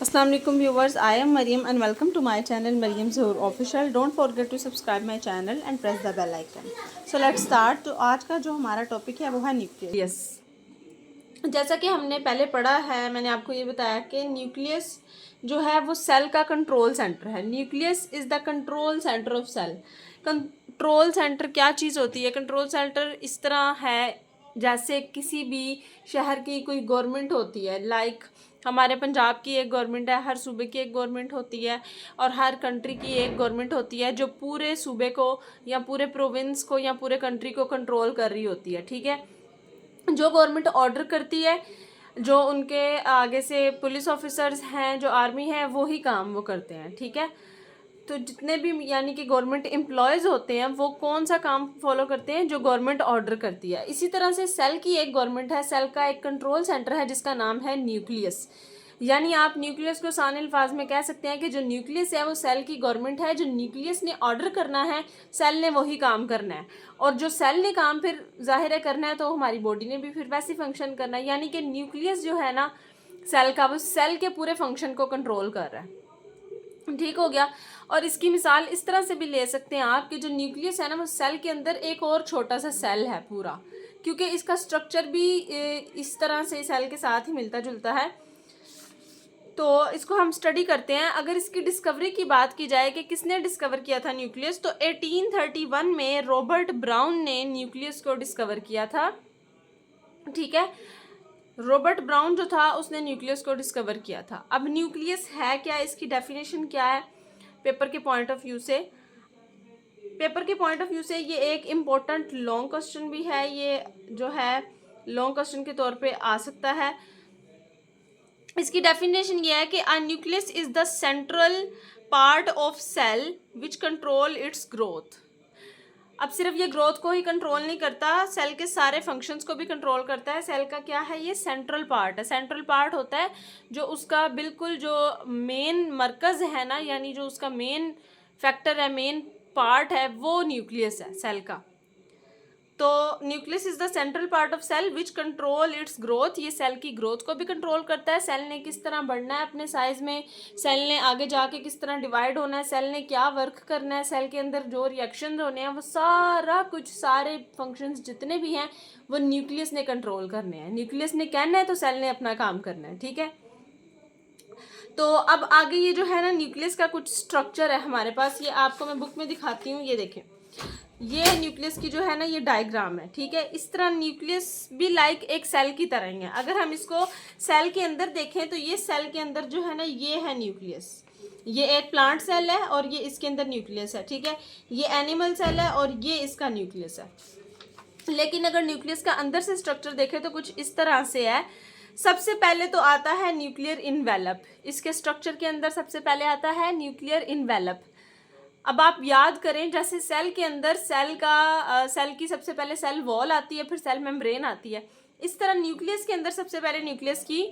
अस्सलाम वालेकुम viewers, I am Mariam and welcome to my channel Mariam Zahoor official. Don't forget to subscribe my channel and press the bell icon. So let's start. तो आज का जो हमारा topic है वो है न्यूक्लियस। जैसा कि हमने पहले पढ़ा है, मैंने आपको ये बताया कि न्यूक्लियस जो है वो सेल का कंट्रोल सेंटर है। Nucleus is the control centre of cell. Control centre क्या चीज़ होती है? कंट्रोल सेंटर इस तरह है जैसे किसी भी शहर की कोई गवर्नमेंट होती है। लाइक हमारे पंजाब की एक गवर्नमेंट है, हर सूबे की एक गवर्नमेंट होती है और हर कंट्री की एक गवर्नमेंट होती है जो पूरे सूबे को या पूरे प्रोविंस को या पूरे कंट्री को कंट्रोल कर रही होती है। ठीक है, जो गवर्नमेंट ऑर्डर करती है, जो उनके आगे से पुलिस ऑफिसर्स हैं, जो आर्मी है, वो ही काम वो करते हैं। ठीक है, तो जितने भी यानी कि गवर्नमेंट एम्प्लॉयज़ होते हैं वो कौन सा काम फॉलो करते हैं? जो गवर्नमेंट ऑर्डर करती है। इसी तरह से सेल की एक गवर्नमेंट है, सेल का एक कंट्रोल सेंटर है जिसका नाम है न्यूक्लियस। यानी आप न्यूक्लियस को आसान अल्फाज में कह सकते हैं कि जो न्यूक्लियस है वो सेल की गवर्नमेंट है। जो न्यूक्लियस ने ऑर्डर करना है, सेल ने वही काम करना है, और जो सेल ने काम फिर जाहिर है करना है तो हमारी बॉडी ने भी फिर वैसे फंक्शन करना है। यानी कि न्यूक्लियस जो है ना सेल का, वो सेल के पूरे फंक्शन को कंट्रोल कर रहा है। ठीक हो गया। और इसकी मिसाल इस तरह से भी ले सकते हैं आप कि जो न्यूक्लियस है ना वो सेल के अंदर एक और छोटा सा सेल है पूरा, क्योंकि इसका स्ट्रक्चर भी इस तरह से सेल के साथ ही मिलता जुलता है। तो इसको हम स्टडी करते हैं। अगर इसकी डिस्कवरी की बात की जाए कि किसने डिस्कवर किया था न्यूक्लियस, तो 1831 में रॉबर्ट ब्राउन ने न्यूक्लियस को डिस्कवर किया था। ठीक है, रॉबर्ट ब्राउन जो था उसने न्यूक्लियस को डिस्कवर किया था। अब न्यूक्लियस है क्या, इसकी डेफिनेशन क्या है पेपर के पॉइंट ऑफ व्यू से? पेपर के पॉइंट ऑफ व्यू से ये एक इम्पोर्टेंट लॉन्ग क्वेश्चन भी है। ये जो है लॉन्ग क्वेश्चन के तौर पे आ सकता है। इसकी डेफिनेशन ये है कि a nucleus is the central part of cell which control its growth. अब सिर्फ ये ग्रोथ को ही कंट्रोल नहीं करता, सेल के सारे फंक्शंस को भी कंट्रोल करता है। सेल का क्या है? ये सेंट्रल पार्ट है। सेंट्रल पार्ट होता है जो उसका बिल्कुल जो मेन मरकज़ है ना, यानी जो उसका मेन फैक्टर है, मेन पार्ट है, वो न्यूक्लियस है सेल का। तो nucleus is the central part of cell which control its growth. ये सेल की ग्रोथ को भी कंट्रोल करता है। सेल ने किस तरह बढ़ना है अपने साइज में, सेल ने आगे जाके किस तरह डिवाइड होना है, सेल ने क्या वर्क करना है, सेल के अंदर जो रिएक्शन होने हैं, वो सारा कुछ, सारे फंक्शंस जितने भी हैं वो न्यूक्लियस ने कंट्रोल करने हैं। न्यूक्लियस ने कहना है तो सेल ने अपना काम करना है। ठीक है, तो अब आगे ये जो है ना न्यूक्लियस का कुछ स्ट्रक्चर है हमारे पास, ये आपको मैं बुक में दिखाती हूँ। ये देखें, ये न्यूक्लियस की जो है ना ये डायग्राम है। ठीक है, इस तरह न्यूक्लियस भी लाइक एक सेल की तरह ही है। अगर हम इसको सेल के अंदर देखें तो ये सेल के अंदर जो है ना ये है न्यूक्लियस। ये एक प्लांट सेल है और ये इसके अंदर न्यूक्लियस है। ठीक है, ये एनिमल सेल है और ये इसका न्यूक्लियस है। लेकिन अगर न्यूक्लियस का अंदर से स्ट्रक्चर देखें तो कुछ इस तरह से है। सबसे पहले तो आता है न्यूक्लियर इनवेलप। इसके स्ट्रक्चर के अंदर सबसे पहले आता है न्यूक्लियर इनवेलप। अब आप याद करें, जैसे सेल के अंदर सेल की सबसे पहले सेल वॉल आती है, फिर सेल मेम्ब्रेन आती है, इस तरह न्यूक्लियस के अंदर सबसे पहले न्यूक्लियस की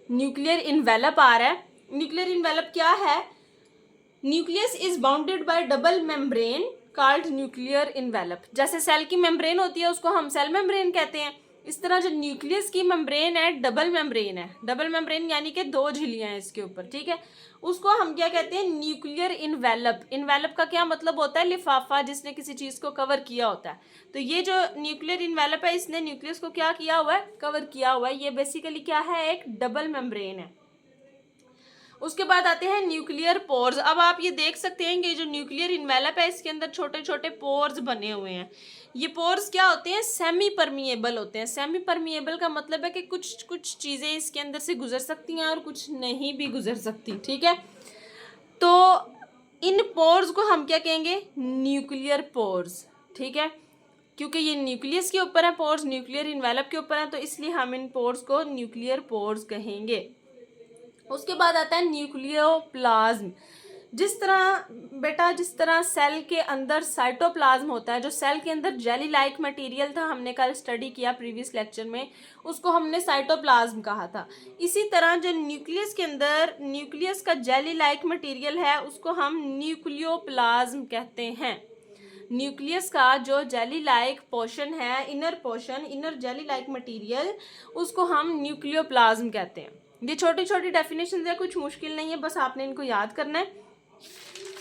न्यूक्लियर इनवेलप आ रहा है। न्यूक्लियर इनवेलप क्या है? Nucleus is bounded by double membrane called nuclear envelope. जैसे सेल की मेम्ब्रेन होती है उसको हम सेल मेम्ब्रेन कहते हैं, इस तरह जो न्यूक्लियस की मेम्ब्रेन है डबल मेम्ब्रेन है। डबल मेम्ब्रेन यानी कि दो झिल्लियां हैं इसके ऊपर। ठीक है, उसको हम क्या कहते हैं? Nuclear envelope. इनवेलप का क्या मतलब होता है? लिफाफा जिसने किसी चीज़ को कवर किया होता है। तो ये जो न्यूक्लियर इनवेलप है इसने न्यूक्लियस को क्या किया हुआ है? कवर किया हुआ है। ये बेसिकली क्या है? एक डबल मेम्ब्रेन है। उसके बाद आते हैं न्यूक्लियर पोर्स। अब आप ये देख सकते हैं कि जो न्यूक्लियर इनवेलप है इसके अंदर छोटे छोटे पोर्स बने हुए हैं। ये पोर्स क्या होते हैं? सेमी परमिएबल होते हैं। सेमी परमिएबल का मतलब है कि कुछ कुछ चीज़ें इसके अंदर से गुजर सकती हैं और कुछ नहीं भी गुजर सकती। ठीक है, तो इन पोर्स को हम क्या कहेंगे? Nuclear pores. ठीक है, क्योंकि ये न्यूक्लियस के ऊपर है पोर्स, न्यूक्लियर इनवेलप के ऊपर है, तो इसलिए हम इन पोर्स को न्यूक्लियर पोर्स कहेंगे। उसके बाद आता है न्यूक्लियोप्लाज्म। जिस तरह सेल के अंदर साइटोप्लाज्म होता है, जो सेल के अंदर जेली लाइक मटेरियल था, हमने कल स्टडी किया प्रीवियस लेक्चर में, उसको हमने साइटोप्लाज्म कहा था। इसी तरह जो न्यूक्लियस के अंदर न्यूक्लियस का जेली लाइक मटेरियल है उसको हम न्यूक्लियोप्लाज्म कहते हैं। न्यूक्लियस का जो जेली लाइक पोर्शन है, inner portion, inner jelly like material, उसको हम न्यूक्लियोप्लाज्म कहते हैं। ये छोटी छोटी डेफिनेशन है, कुछ मुश्किल नहीं है, बस आपने इनको याद करना है।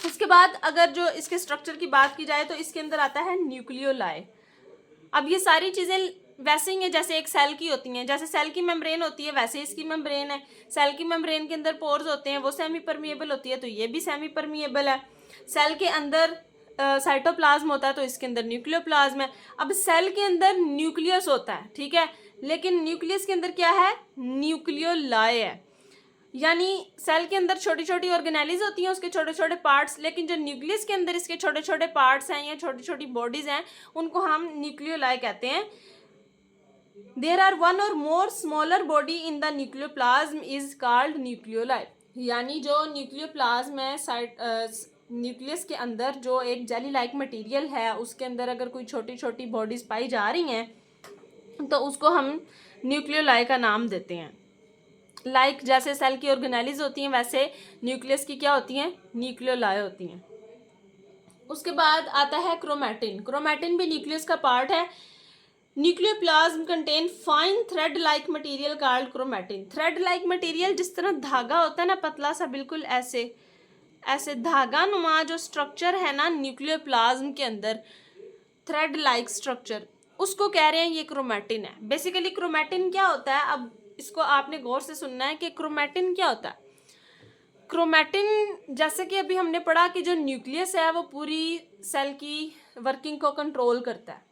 उसके बाद अगर जो इसके स्ट्रक्चर की बात की जाए तो इसके अंदर आता है न्यूक्लियोलाई। अब ये सारी चीज़ें वैसे ही हैं जैसे एक सेल की होती हैं, जैसे सेल की मेम्ब्रेन होती है वैसे इसकी मेम्ब्रेन है। सेल की मेम्ब्रेन के अंदर पोर्स होते हैं, वो सेमी परमिएबल होती है, तो ये भी सेमी परमिएबल है। सेल के अंदर साइटोप्लाज्म होता है, तो इसके अंदर न्यूक्लियोप्लाज्म है। अब सेल के अंदर न्यूक्लियस होता है, ठीक है, लेकिन न्यूक्लियस के अंदर क्या है, न्यूक्लियोलाई है। यानी सेल के अंदर छोटी छोटी ऑर्गेनेलिज होती हैं, उसके छोटे छोटे पार्ट्स, लेकिन जो न्यूक्लियस के अंदर इसके छोटे छोटे पार्ट्स हैं या छोटी छोटी बॉडीज हैं, उनको हम न्यूक्लियोलाई कहते हैं। देयर आर वन और मोर smaller body in the nucleoplasm is called nucleoli. यानी जो न्यूक्लियोप्लाज्म है, न्यूक्लियस के अंदर जो एक जेली लाइक मटेरियल है, उसके अंदर अगर कोई छोटी छोटी बॉडीज पाई जा रही हैं तो उसको हम न्यूक्लियोलाई का नाम देते हैं। लाइक जैसे सेल की ऑर्गेनेलिज होती हैं वैसे न्यूक्लियस की क्या होती हैं, न्यूक्लियोलाई होती हैं। उसके बाद आता है क्रोमैटिन। क्रोमैटिन भी न्यूक्लियस का पार्ट है। Nucleoplasm contain fine thread like material called chromatin. Thread like material जिस तरह धागा होता है ना, पतला सा, बिल्कुल ऐसे ऐसे धागा नुमा जो स्ट्रक्चर है ना न्यूक्लियोप्लाज्म के अंदर, थ्रेड लाइक स्ट्रक्चर, उसको कह रहे हैं ये क्रोमैटिन है। बेसिकली क्रोमैटिन क्या होता है, अब इसको आपने गौर से सुनना है कि क्रोमैटिन क्या होता है। क्रोमैटिन जैसे कि अभी हमने पढ़ा कि जो न्यूक्लियस है वो पूरी सेल की वर्किंग को कंट्रोल करता है,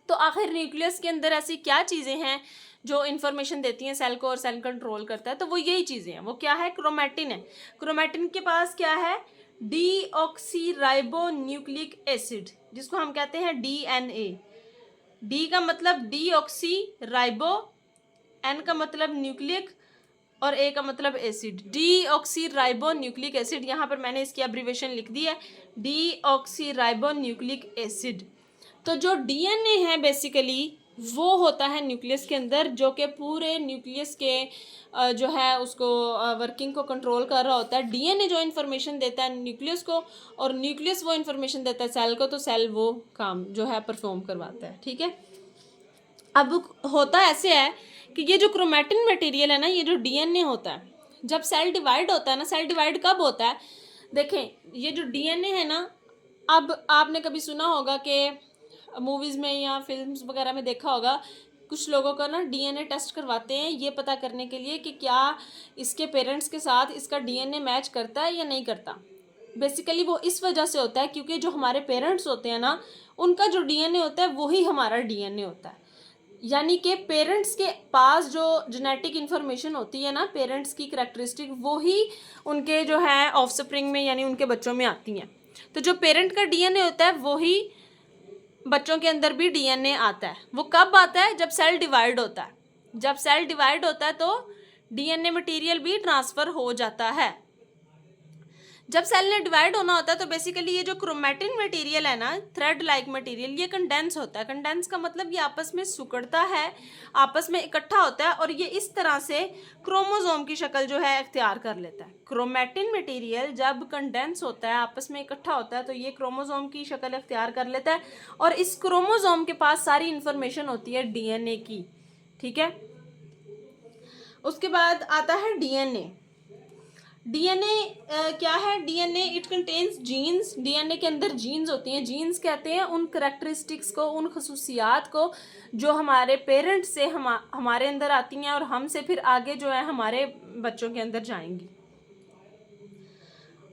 तो आखिर न्यूक्लियस के अंदर ऐसी क्या चीज़ें हैं जो इन्फॉर्मेशन देती हैं सेल को और सेल कंट्रोल करता है, तो वो यही चीज़ें हैं। वो क्या है, क्रोमैटिन है। क्रोमैटिन के पास क्या है, डीऑक्सीराइबो न्यूक्लिक एसिड, जिसको हम कहते हैं डीएनए। डी का मतलब डीऑक्सीराइबो, एन का मतलब न्यूक्लिक और ए का मतलब एसिड। डीऑक्सीराइबो न्यूक्लिक एसिड, यहाँ पर मैंने इसकी एब्रीवेशन लिख दी है, डीऑक्सीराइबो न्यूक्लिक एसिड। तो जो डीएनए है बेसिकली वो होता है न्यूक्लियस के अंदर, जो कि पूरे न्यूक्लियस के जो है उसको वर्किंग को कंट्रोल कर रहा होता है। डीएनए जो इन्फॉर्मेशन देता है न्यूक्लियस को और न्यूक्लियस वो इन्फॉर्मेशन देता है सेल को, तो सेल वो काम जो है परफॉर्म करवाता है, ठीक है। अब होता ऐसे है कि ये जो क्रोमैटिन मटेरियल है ना, ये जो डीएनए होता है, जब सेल डिवाइड होता है ना, सेल डिवाइड कब होता है, देखें ये जो डीएनए है ना, अब आपने कभी सुना होगा कि मूवीज़ में या फिल्म्स वगैरह में देखा होगा, कुछ लोगों का ना डीएनए टेस्ट करवाते हैं ये पता करने के लिए कि क्या इसके पेरेंट्स के साथ इसका डीएनए मैच करता है या नहीं करता। बेसिकली वो इस वजह से होता है क्योंकि जो हमारे पेरेंट्स होते हैं ना, उनका जो डीएनए होता है वही हमारा डीएनए होता है। यानी कि पेरेंट्स के पास जो जेनेटिक इन्फॉर्मेशन होती है ना, पेरेंट्स की करैक्टरिस्टिक, वो ही उनके जो है ऑफस्प्रिंग में यानी उनके बच्चों में आती हैं। तो जो पेरेंट का डीएनए होता है वही बच्चों के अंदर भी डीएनए आता है। वो कब आता है, जब सेल डिवाइड होता है। जब सेल डिवाइड होता है तो डीएनए मटेरियल भी ट्रांसफ़र हो जाता है। जब सेल ने डिवाइड होना होता है तो बेसिकली ये जो क्रोमैटिन मटेरियल है ना, थ्रेड लाइक मटेरियल, ये कंडेंस होता है। कंडेंस का मतलब ये आपस में सिकुड़ता है, आपस में इकट्ठा होता है और ये इस तरह से क्रोमोसोम की शक्ल जो है इख्तियार कर लेता है। क्रोमैटिन मटेरियल जब कंडेंस होता है, आपस में इकट्ठा होता है, तो ये क्रोमोसोम की शक्ल इख्तियार कर लेता है और इस क्रोमोसोम के पास सारी इंफॉर्मेशन होती है डीएनए की, ठीक है। उसके बाद आता है डीएनए। डीएनए क्या है, DNA it contains genes. DNA के अंदर जीन्स होती हैं। जीन्स कहते हैं उन करैक्टरिस्टिक्स को, उन खसूसियात को जो हमारे पेरेंट्स से हमारे अंदर आती हैं और हमसे फिर आगे जो है हमारे बच्चों के अंदर जाएंगी।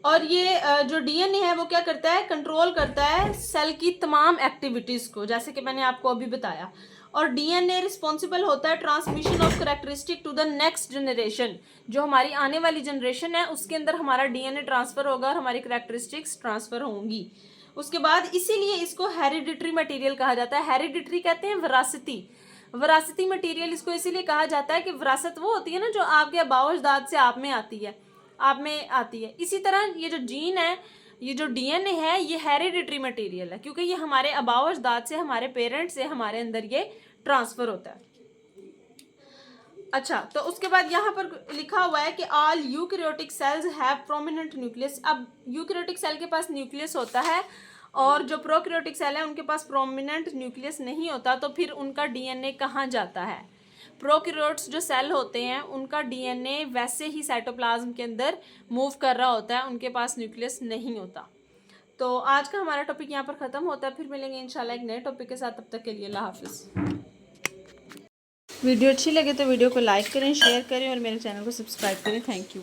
और ये जो डीएनए है वो क्या करता है, कंट्रोल करता है सेल की तमाम एक्टिविटीज़ को, जैसे कि मैंने आपको अभी बताया। और डीएनए रिस्पॉन्सिबल होता है transmission of characteristic to the next generation. जो हमारी आने वाली जनरेशन है उसके अंदर हमारा डीएनए ट्रांसफ़र होगा और हमारी करैक्टरिस्टिक्स ट्रांसफ़र होंगी। उसके बाद इसीलिए इसको हेरिडिटरी मटेरियल कहा जाता है। हेरिडिटरी कहते हैं विरासती। विरासती मटेरियल इसको इसीलिए कहा जाता है कि विरासत वो होती है ना जो आपके आबाओ अजदाद से आप में आती है, आप में आती है। इसी तरह ये जो जीन है, ये जो डीएनए है, ये हेरिडिटरी मटेरियल है क्योंकि ये हमारे आबाओ अजदाद से, हमारे पेरेंट्स से हमारे अंदर ये ट्रांसफ़र होता है। अच्छा, तो उसके बाद यहाँ पर लिखा हुआ है कि all eukaryotic cells have prominent nucleus. अब यूकैरियोटिक सेल के पास न्यूक्लियस होता है और जो प्रोकैरियोटिक सेल है उनके पास प्रोमिनेंट न्यूक्लियस नहीं होता, तो फिर उनका डीएनए कहाँ जाता है। प्रोकैरियोट्स जो सेल होते हैं उनका डीएनए वैसे ही साइटोप्लाज्म के अंदर मूव कर रहा होता है, उनके पास न्यूक्लियस नहीं होता। तो आज का हमारा टॉपिक यहाँ पर ख़त्म होता है, फिर मिलेंगे इंशाल्लाह एक नए टॉपिक के साथ। तब तक के लिए अल्लाह हाफिज़। वीडियो अच्छी लगे तो वीडियो को लाइक करें, शेयर करें और मेरे चैनल को सब्सक्राइब करें। Thank you.